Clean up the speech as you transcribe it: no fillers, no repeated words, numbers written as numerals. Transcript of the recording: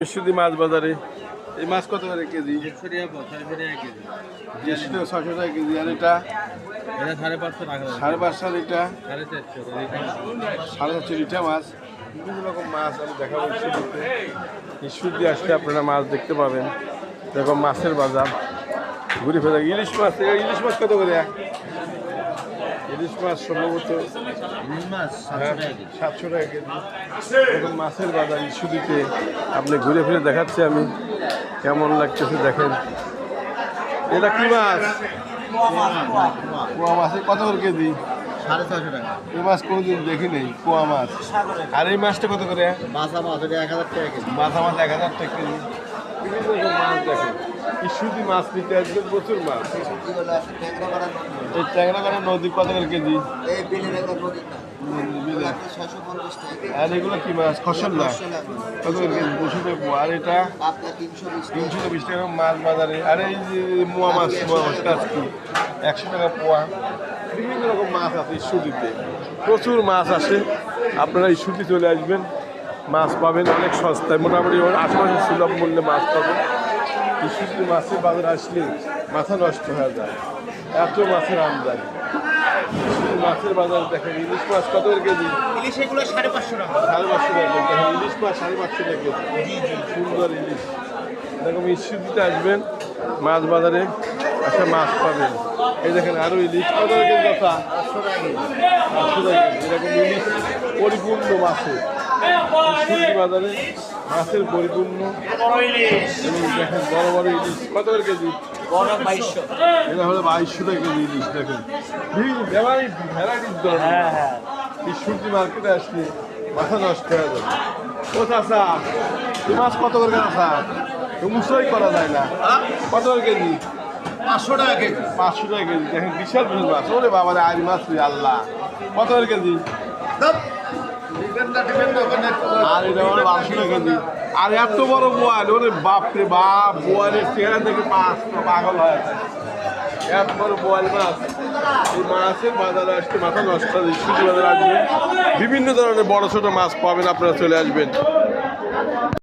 মিশুদি মাছ বাজারে এই মাছ কত করে কেজি? 600 টাকা কেজি। 600 টাকা কেজি। আর এটা এটা 550 টাকা। 550 লিটা, 450 450 লিটা মাছ। বিভিন্ন রকম মাছ আমি দেখাবো মিশুদি আসলে আপনারা মাছ দেখতে পাবেন। এরকম মাছের বাজার ঘুরে ফেরা। ইলিশ মাছ কত করে? ইলিশ মাছ সম্ভবত মাছ 700 টাকা কেজি। এরকম মাছের বাজার ইস্যুদিতে আপনি ঘুরে ফিরে দেখাচ্ছি আমি, কেমন লাগতেছে দেখেন। এটা কি মাছ? পোয়া মাছ কত করে কেজি? 650 টাকা। এই মাছ কোনোদিন দেখি নেই, পোয়া মাছ। আর এই মাছটা কত করে? মাছা মাছ এটা 1000 টাকা কেজি। মাথা মাছ 1000 টাকা কেজি। বিভিন্ন রকম মাছ দেখেন। ইস্যুদি মাছ নিতে আসবে, প্রচুর মাছ। এই ট্যাংরাগাড়া নদী কত করে কেজি? এই বিলের একটা নদী বিলে। 650 টাকা। আর এগুলো কি মাছ? খসল্লা কত করে কেজি? 200 টাকা পোয়া। আর এটা আপনার 320 টাকা। 320 টাকা মাছ বাজারে। আর এই যে মোয়া মাছ কি 100 টাকা পোয়া। বিভিন্ন রকম মাছ আছে ইস্যুদিতে, প্রচুর মাছ আসে। আপনারা ইস্যুদি চলে আসবেন, মাছ পাবেন অনেক সস্তায়, মোটামুটি আশেপাশে সুলভ মূল্যে মাছ পাবেন। ইস্যুদি মাছের বাজারে আসলে মাথা নষ্ট হয়ে যায়, এত মাছের আমদানি। ইস্যুদি মাছের বাজারে দেখেন ইলিশ মাছ কত করে কেজি? ইলিশ এগুলো 550 টাকা। 550 টাকা কেজি। দেখেন ইলিশ মাছ 550 টাকা কেজি। সুন্দর ইলিশ। এরকম ইস্যুদিতে আসবেন মাছ বাজারে, আসে মাছ পাবেন। এই দেখেন আরো ইলিশ কত করে কেজি? কথা 500 টাকা কেজি। 500 টাকা কেজি। এরকম ইলিশ পরিপূর্ণ মাছের ইস্যুদি বাজারে মাছের পরিপূর্ণ দেখেন। বড় বড় ইলিশ কত করে কেজি? বড় 2200। এটা হলো 2200 টাকা কেজি ইলিশ। দেখেন ভ্যারাইটিস ধরনের ইস্যুদি মার্কেটে আসলে মাথা নষ্ট হয়ে যাবে। ও চাষা এই মাছ কত করে চাষা? মুসই করা যায় না। কত করে কেজি? 500 টাকা কেজি। 500 টাকা কেজি। দেখেন বিশাল বিশাল মাছ। ওরে বাবা রে, আজ মাছ রে আল্লাহ। কত করে কেজি? আর এটা হলো 1200 টাকা কেজি। আর এত বড় বোয়াল, ওরে বাপ রে বাপ, বোয়ালের চেহারা দেখে পাগল হয়ে আছে। এত বড় বোয়াল মাছ। এই মাছের বাজারে আসতে মাথা নষ্ট হয়। ইস্যুদি বাজারে আসবেন, বিভিন্ন ধরনের বড় ছোট মাছ পাবেন, আপনারা চলে আসবেন।